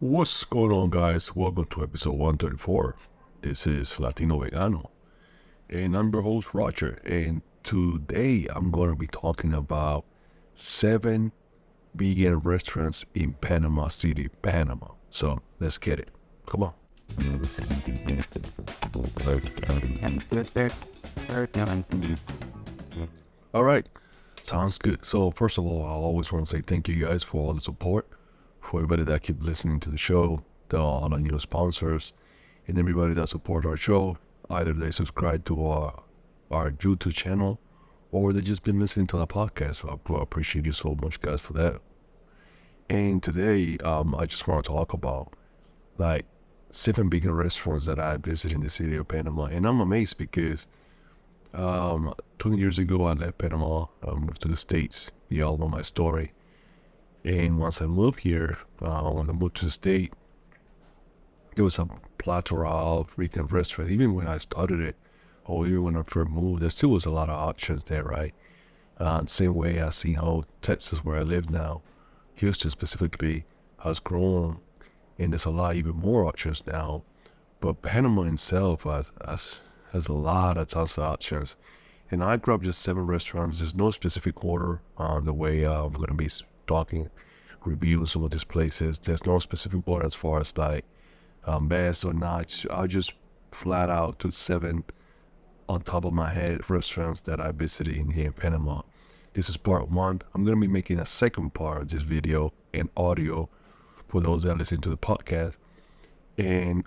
What's going on, guys? Welcome to episode 134. This is Latino Vegano, and I'm your host, Roger. And today I'm going to be talking about 7 vegan restaurants in Panama City, Panama. So let's get it. Come on. All right. Sounds good. So first of all, I always want to say thank you guys for all the support, for everybody that keep listening to the show, all the new sponsors, and everybody that support our show. Either they subscribe to our YouTube channel, or they just been listening to the podcast. So I appreciate you so much, guys, for that. And today, I just want to talk about like 7 vegan restaurants that I visited in the city of Panama, and I'm amazed because 20 years ago I left Panama, moved to the States. You all know my story. And once I moved here, when I moved to the state, there was a plethora of vegan restaurants. Even when I started it, or even when I first moved, there still was a lot of options there, right? Same way I see how Texas, where I live now, Houston specifically, has grown, and there's a lot even more options now. But Panama itself has a lot of tons of options. And I grabbed just 7 restaurants. There's no specific order on the way I'm going to be talking, reviewing some of these places. There's no specific order as far as like best or not. I just flat out took 7 on top of my head restaurants that I visited in here in Panama. This is part 1. I'm going to be making a second part of this video and audio for those that listen to the podcast. And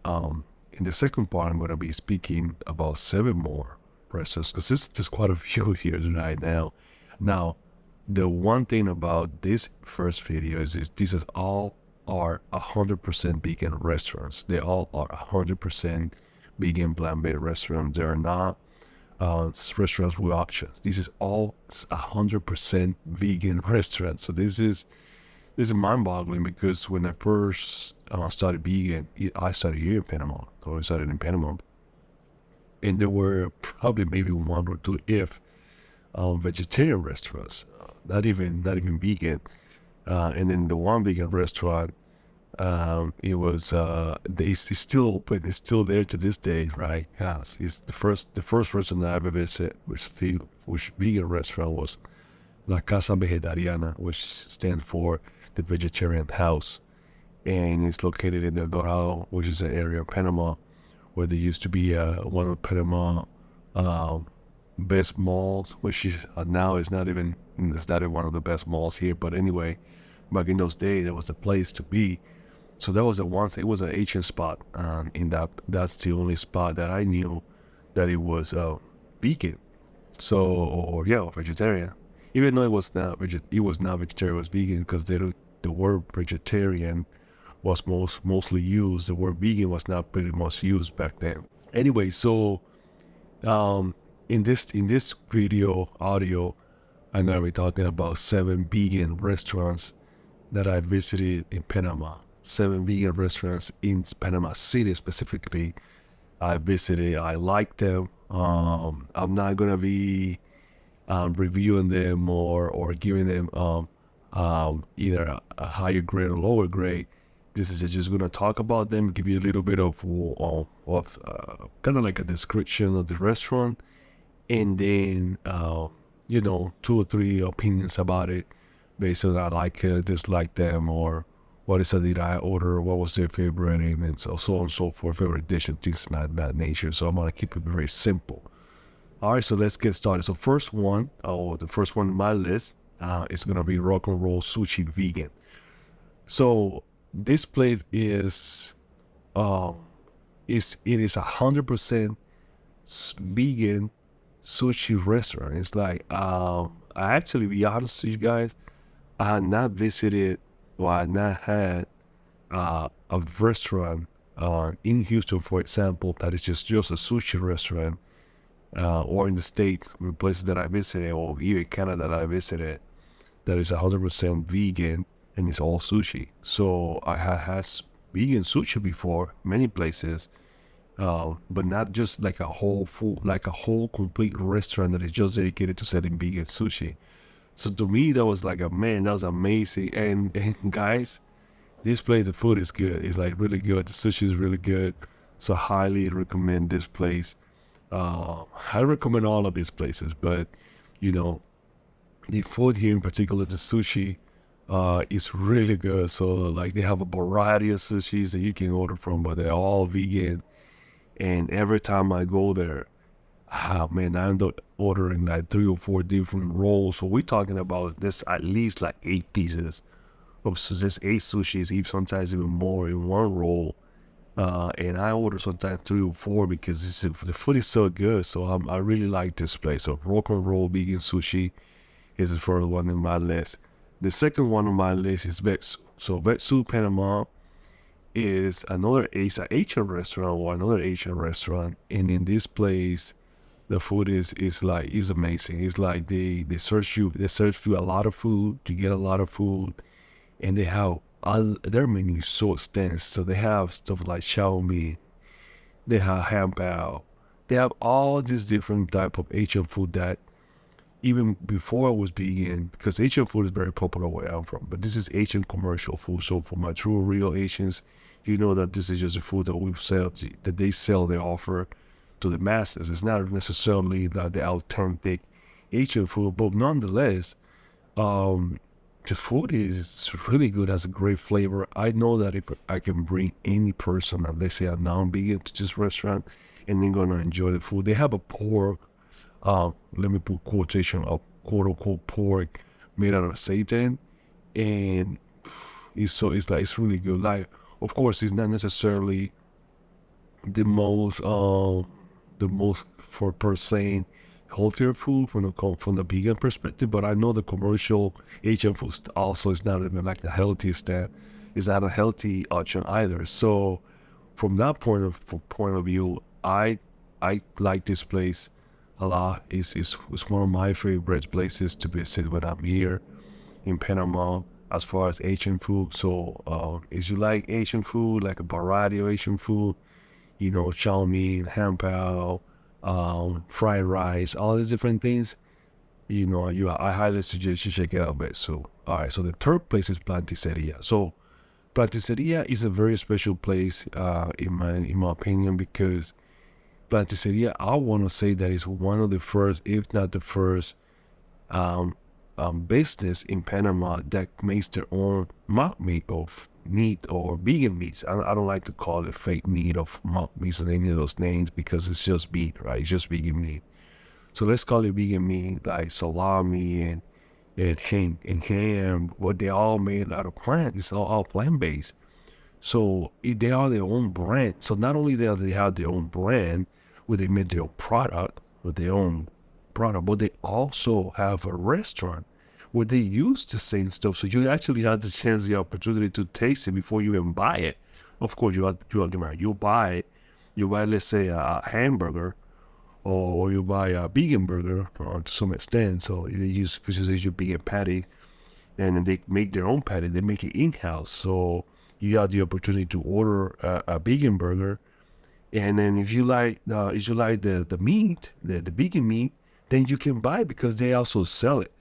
in the second part, I'm going to be speaking about 7 more restaurants, because there's quite a few here right now. Now, the one thing about this first video is these all are 100% vegan restaurants. They all are 100% vegan plant-based restaurants. They are not restaurants with options. This is all 100% vegan restaurants. So this is mind-boggling, because when I first started vegan, I started here in Panama. So I started in Panama, and there were probably maybe 1 or 2 if vegetarian restaurants, not even vegan. And then the one vegan restaurant, it was it's still open. It's still there to this day, right? Yes, it's the first restaurant that I ever visited, which vegan restaurant was La Casa Vegetariana, which stands for the Vegetarian House, and it's located in El Dorado, which is an area of Panama where there used to be one of Panama best malls, which is now it's not even one of the best malls here. But anyway, back in those days, it was the place to be. So that was the one thing. It was an Asian spot, and that's the only spot that I knew that it was vegan. So, or vegetarian. Even though it was not vegetarian, it was vegan, because the word vegetarian was mostly used. The word vegan was not pretty much used back then. Anyway, so in this video audio, I'm gonna be talking about 7 vegan restaurants that I visited in Panama. 7 vegan restaurants in Panama City specifically. I visited. I liked them. I'm not gonna be reviewing them or giving them either a higher grade or lower grade. This is just going to talk about them, give you a little bit of kind of like a description of the restaurant, and then 2 or 3 opinions about it based on I like it, dislike them, or what is it did I order, what was their favorite, and so on and so forth, favorite dish and things of that nature. So I'm going to keep it very simple. All right, so let's get started. So the first one on my list is going to be Rock and Roll Sushi Vegan. So this place is 100% vegan sushi restaurant. It's like I actually, be honest with you guys, I had not visited or I had not had a restaurant in Houston, for example, that is just a sushi restaurant, or in the States, places that I visited, or even Canada that I visited, that is 100% vegan and it's all sushi. So I had vegan sushi before, many places, but not just like a whole complete restaurant that is just dedicated to selling vegan sushi. So to me, that was like that was amazing. And guys, This place, the food is good. It's like really good. The sushi is really good. So highly recommend this place. I recommend all of these places, but you know, the food here in particular, the sushi, is really good. So like they have a variety of sushis that you can order from, but they're all vegan. And every time I go there, man, I end up ordering like 3 or 4 different rolls. So we're talking about this at least like 8 pieces of just 8 sushis, even sometimes even more in one roll. And I order sometimes 3 or 4 because the food is so good. So I really like this place. So rock and roll vegan sushi is the first one in my list. The second one on my list is Vegsu. So Vegsu Panama is another Asian restaurant or another Asian restaurant. And in this place, the food is amazing. It's like they serve you a lot of food. You get a lot of food, and they have their menu is so extensive. So they have stuff like chow mein, they have ham bao, they have all these different type of Asian food that even before I was vegan, because Asian food is very popular where I'm from, but this is Asian commercial food. So for my true real Asians, you know that this is just a food that they offer to the masses. It's not necessarily the authentic Asian food, but nonetheless, um, the food is really good, has a great flavor. I know that if I can bring any person, let's say a non-vegan, to this restaurant, and they're gonna enjoy the food. They have a pork, let me put quotation of quote unquote pork made out of seitan, and it's really good. Like, of course, it's not necessarily the most for per se healthier food from the vegan perspective, but I know the commercial Asian food also is not even like the healthiest that is not a healthy option either. So from that point of view, I like this place a lot. It's one of my favorite places to visit when I'm here in Panama as far as Asian food. So if you like Asian food, like a variety of Asian food, chow mein, ham bao, fried rice, all these different things, I highly suggest you check it out, man. So, all right, so the third place is Planticeria. So, Planticeria is a very special place, in my opinion, because Planticeria, I want to say that is one of the first, if not the first, um, business in Panama that makes their own mock meat of meat or vegan meats. I don't like to call it fake meat of mock meats or any of those names because it's just meat, right? It's just vegan meat. So let's call it vegan meat, like salami and ham. What they all made out of plant. It's all plant based. So they are their own brand. So not only they have their own brand where they make their own product with their own product, but they also have a restaurant where they use the same stuff. So you actually have the chance, the opportunity to taste it before you even buy it. Of course, you buy, let's say, a hamburger, or you buy a vegan burger to some extent. So they use, for instance, your vegan patty, and then they make their own patty. They make it in-house. So you have the opportunity to order a vegan burger, and then if you like the meat, the vegan meat, then you can buy it because they also sell it.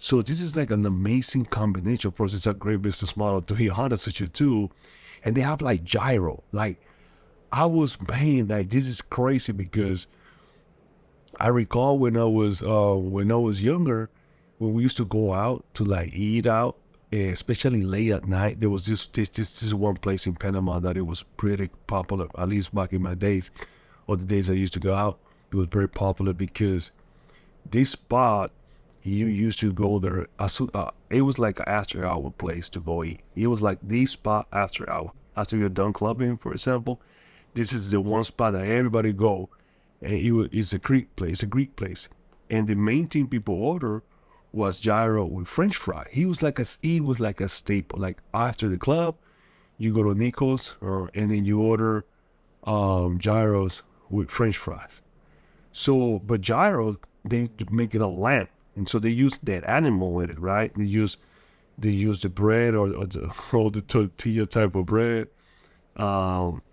So this is like an amazing combination. Of course, it's a great business model, to be honest with you too. And they have like gyro. Like, I was paying, like, this is crazy because I recall when I was younger, when we used to go out to like eat out, especially late at night. There was this one place in Panama that it was pretty popular, at least back in my days, or the days I used to go out. It was very popular because this spot, you used to go there. It was like an after hour place to go eat. It was like the spot after hour. After you're done clubbing, for example, this is the one spot that everybody go. And it's a Greek place. And the main thing people order was gyro with French fry. He was like a staple. Like after the club, you go to Nico's, and then you order gyros with French fries. So, but gyro, they make it a lamb, and so they use that animal with it, right? They use the bread, or the tortilla type of bread, um,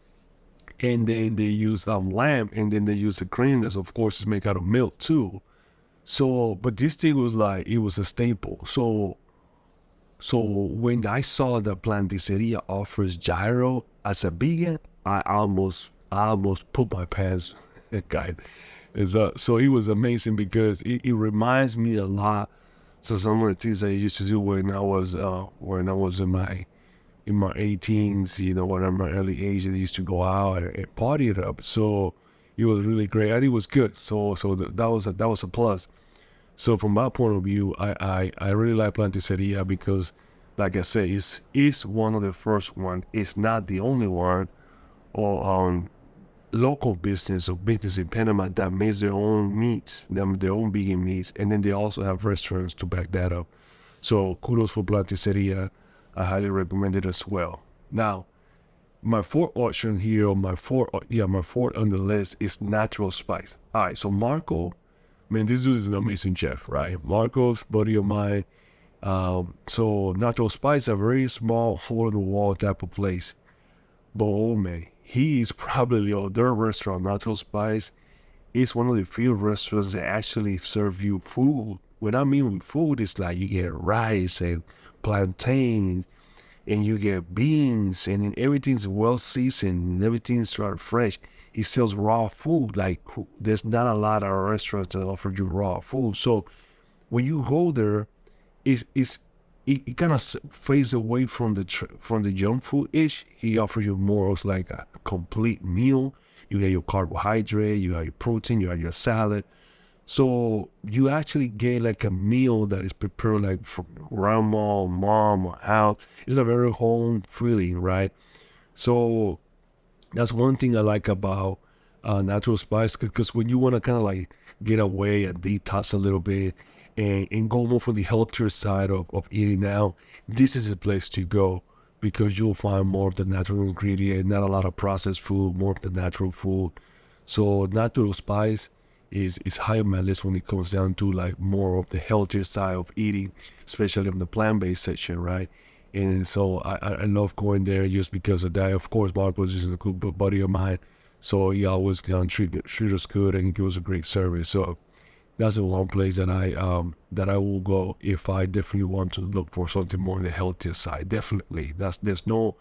and then they use lamb, and then they use the cream that's, of course, is made out of milk too. So, but this thing was like, it was a staple. So So when I saw that Planticeria offers gyro as a vegan, I almost put my pants, guy. So it was amazing because it reminds me a lot. So some of the things I used to do when I was in my 18s, when I'm in my early age, I used to go out and party it up. So it was really great and it was good. That was a plus. So from my point of view, I really like Planticeria because, like I said, it's one of the first one. It's not the only one or local business or business in Panama that makes their own meats, their own vegan meats, and then they also have restaurants to back that up. So kudos for Planticeria. I highly recommend it as well. Now, my fourth option here, my fourth on the list is natural spice. All right, so Marco, man, this dude is an amazing chef, right? Marco's buddy of mine. So natural spice, a very small, hole-in-the-wall type of place. But oh man, he is probably their restaurant, Natural Spice, is one of the few restaurants that actually serve you food. What I mean with food is like you get rice and plantains and you get beans and then everything's well seasoned and everything's sort of fresh. He sells raw food. Like there's not a lot of restaurants that offer you raw food. So when you go there, it's it kind of fades away from the junk food ish. He offers you more of like a complete meal. You get your carbohydrate, you have your protein, you have your salad. So you actually get like a meal that is prepared like from grandma, or mom, or house. It's a very home feeling, right? So that's one thing I like about natural spice because when you want to kind of like get away and detox a little bit and go more for the healthier side of eating now, this is a place to go because you'll find more of the natural ingredient, not a lot of processed food, more of the natural food. So natural spice is high on my list when it comes down to like more of the healthier side of eating, especially on the plant-based section, right? And so I love going there just because of that. Of course, Marcos is a good buddy of mine, so he always treat us good and give us a great service. So that's the one place that I will go if I definitely want to look for something more on the healthier side. Definitely, there's no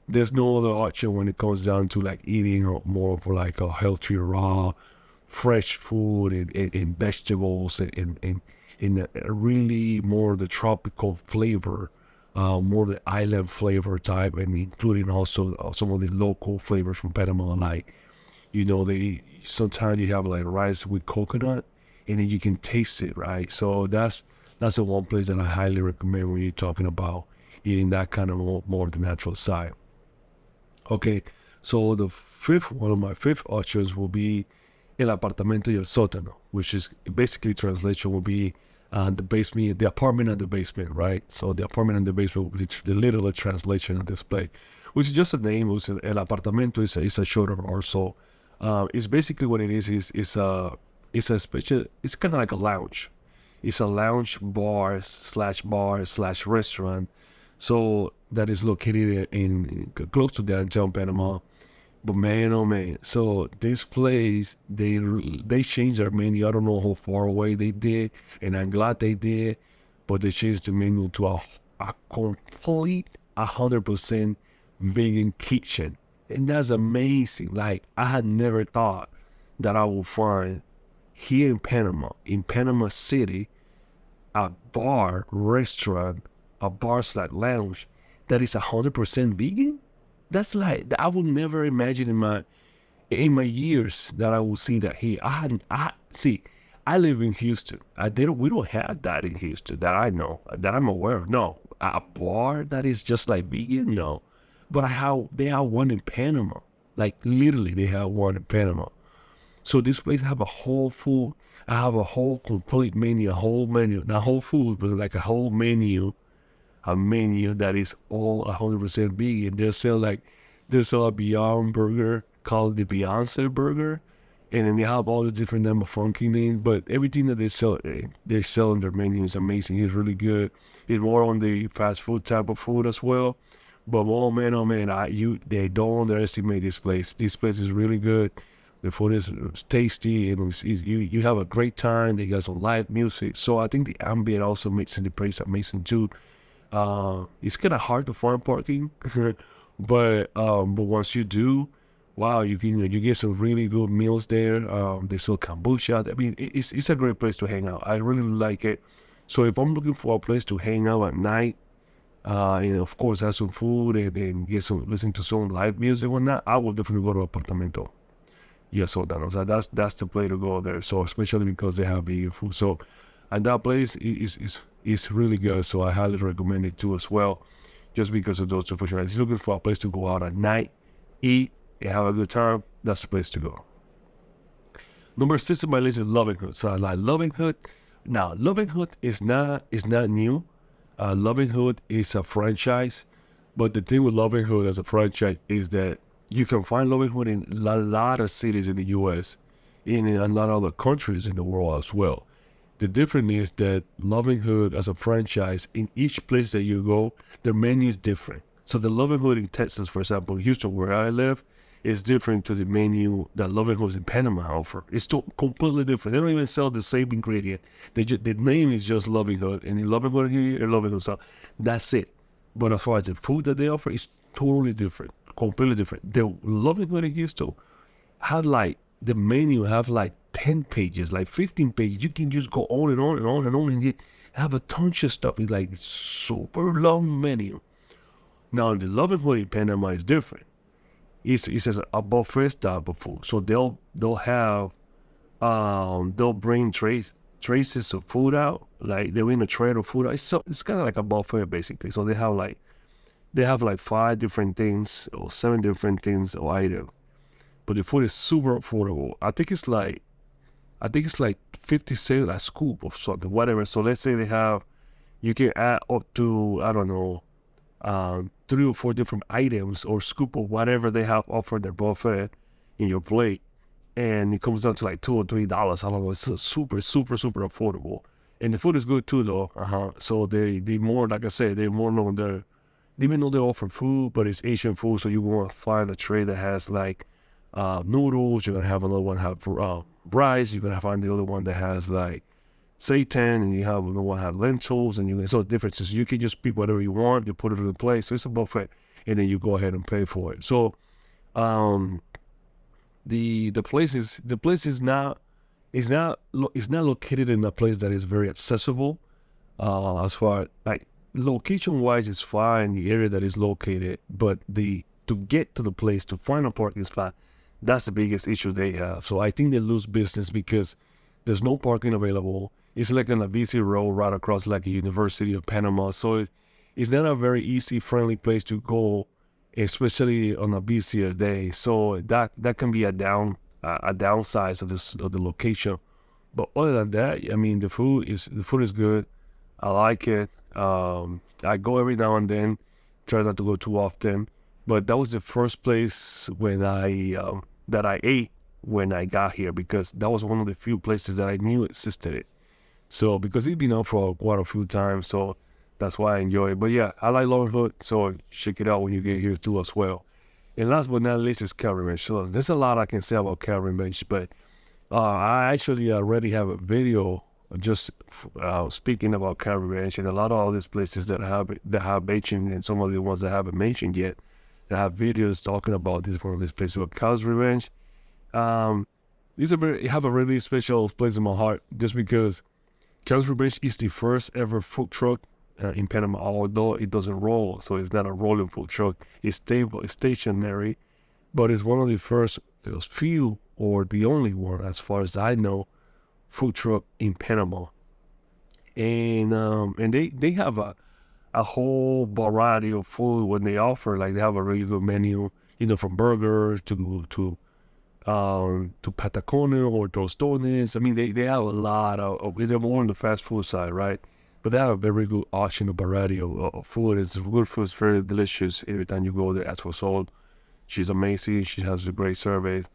other option when it comes down to like eating or more of like a healthy raw, fresh food and vegetables and in a really more the tropical flavor, more the island flavor type, and including also some of the local flavors from Panama. Like they sometimes you have like rice with coconut, and then you can taste it, right? So that's the one place that I highly recommend when you're talking about eating that kind of more the natural side. Okay, so one of my fifth options will be el apartamento y el sótano, which is basically translation will be the basement, the apartment and the basement, right? So the apartment and the basement, which the literal translation of this place, which is just a name. Which el apartamento is a shorter also. It's basically what it is a special. It's kind of like a lounge. It's a lounge bar slash restaurant. So that is located in close to downtown Panama. But man, oh man! So this place, they changed their menu. I don't know how far away they did, and I'm glad they did. But they changed the menu to a complete 100% vegan kitchen, and that's amazing. Like I had never thought that I would find here in Panama City, a bar slash lounge that is 100% vegan. That's like I would never imagine in my years that I will see that here. I see. I live in Houston. We don't have that in Houston that I know, that I'm aware of. No, a bar that is just like vegan. No, but they have one in Panama. Like literally, they have one in Panama. So this place have a whole food. I have a whole complete menu, a whole menu, not whole food, but like a whole menu, a menu that is all 100% vegan. They sell a Beyond Burger called the Beyonce Burger, and then they have all the different number of funky names. But everything that they sell in their menu is amazing. It's really good. It's more on the fast food type of food as well. But oh man, they don't underestimate this place. This place is really good. The food is tasty and you have a great time. They got some live music. So I think the ambient also makes the place amazing too. It's kind of hard to find parking, but once you do, wow, you get some really good meals there. They sell kombucha. I mean, it's a great place to hang out. I really like it. So if I'm looking for a place to hang out at night, and of course have some food and get some listen to some live music and whatnot, I will definitely go to Apartamento. Yeah, Sotano. So that's the place to go there. So especially because they have vegan food. So and that place is really good. So I highly recommend it too as well, just because of those two functionalities. If you're looking for a place to go out at night, eat, and have a good time, that's the place to go. Number 6 on my list is Loving Hood. So I like Loving Hood. Now, Loving Hood is not new. Loving Hood is a franchise, but the thing with Loving Hood as a franchise is that you can find Loving Hood in a lot of cities in the U.S., and in a lot of other countries in the world as well. The difference is that Loving Hood as a franchise, in each place that you go, the menu is different. So the Loving Hood in Texas, for example, Houston, where I live, is different to the menu that Loving Hood in Panama offer. It's completely different. They don't even sell the same ingredient. The name is just Loving Hood, and in Loving Hood here and Loving Hood South, that's it. But as far as the food that they offer, is totally different, completely different. The Loving Hood in Houston have like the menu have like 10 pages, like 15 pages. You can just go on and on and on and on and you have a bunch of stuff. It's like super long menu. Now the Loving Hood in Panama is different. It's a buffet style of food. So they'll bring traces of food out, like they'll bring a tray of food out. It's kind of like a buffet basically. So they have like 5 different things or 7 different things or items, but the food is super affordable. I think it's like 50 cents a scoop of something, whatever. So let's say you can add up to, I don't know, 3 or 4 different items or scoop of whatever they have offered their buffet in your plate, and it comes down to like $2 or $3. I don't know. It's super, super, super affordable, and the food is good too, though. So they more, like I said, they more known there. Even though they offer food, but it's Asian food, so you want to find a tray that has like noodles. You're gonna have another one have rice. You're gonna find the other one that has like seitan, and you have another one have lentils, and so differences. You can just pick whatever you want. You put it in the plate, so it's a buffet, and then you go ahead and pay for it. So, the place is not located in a place that is very accessible. As far like location wise, it's fine. The area that is located, but to get to the place to find a parking spot, that's the biggest issue they have. So I think they lose business because there's no parking available. It's like on a busy road right across like a University of Panama. So it's not a very easy, friendly place to go, especially on a busier day. So that can be a downside of the location. But other than that, I mean, the food is good. I like it. I go every now and then. Try not to go too often. But that was the first place that I ate when I got here, because that was one of the few places that I knew existed. So because it's been out for quite a few times, so that's why I enjoy it. But yeah, I like Loving Hood, so check it out when you get here too as well. And last but not least is Cal Revenge. So there's a lot I can say about Cal Revenge, but I actually already have a video just speaking about Cal Revenge, and a lot of all these places that have mentioned, and some of the ones that haven't mentioned yet, that have videos talking about this one of these places. But Cal's Revenge, have a really special place in my heart, just because Cal's Revenge is the first ever food truck in Panama, although it doesn't roll, so it's not a rolling food truck. It's stable, it's stationary, but it's one of the first, few, or the only one, as far as I know, food truck in Panama. And they have a whole variety of food when they offer. Like they have a really good menu, from burgers to patacones or tostones. I mean, they have a lot they're more on the fast food side, right? But they have a very good option, a variety of food. It's good food, it's very delicious. Every time you go there, ask for salt. She's amazing. She has a great service.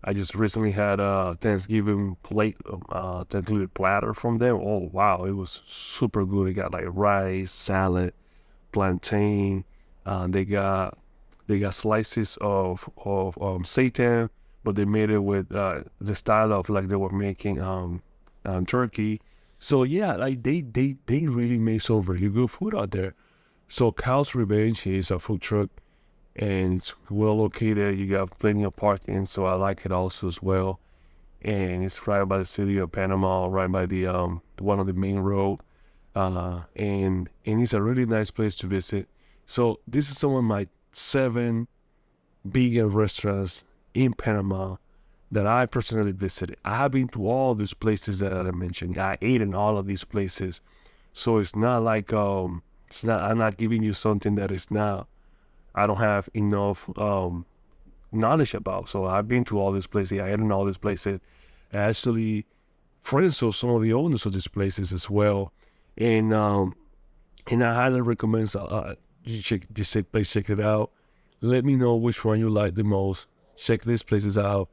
I just recently had a Thanksgiving Thanksgiving platter from them. Oh wow, it was super good. They got like rice, salad, plantain. They got slices of seitan, but they made it with the style of like they were making turkey. So yeah, like they really make some really good food out there. So Cal's Revenge is a food truck, and it's well located. You got plenty of parking, so I like it also as well. And it's right by the city of Panama, right by the one of the main road. And it's a really nice place to visit. So this is some of my 7 vegan restaurants in Panama that I personally visited. I have been to all these places that I mentioned. I ate in all of these places. So it's not like I'm not giving you something that is not I don't have enough knowledge about. So I've been to all these places. I ate in all these places. I actually friends of some of the owners of these places as well. And and I highly recommend you check this place, check it out. Let me know which one you like the most. Check these places out.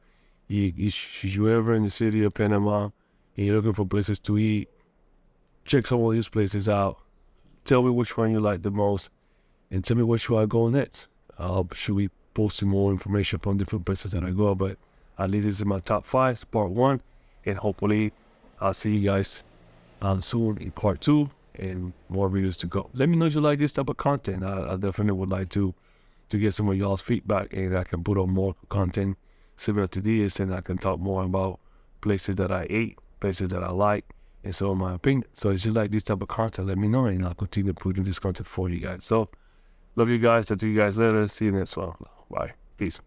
If you ever in the city of Panama and you're looking for places to eat, check some of these places out. Tell me which one you like the most and tell me where should I go next. Should we post some more information from different places that I go, but at least this is my top 5, it's part 1, and hopefully I'll see you guys soon in part 2 and more videos to go. Let me know if you like this type of content. I definitely would like to get some of y'all's feedback, and I can put on more content similar to this, and I can talk more about places that I ate, places that I like, and so my opinion. So if you like this type of content, let me know, and I'll continue putting this content for you guys. So love you guys. Talk to you guys later. See you next one. Bye. Peace.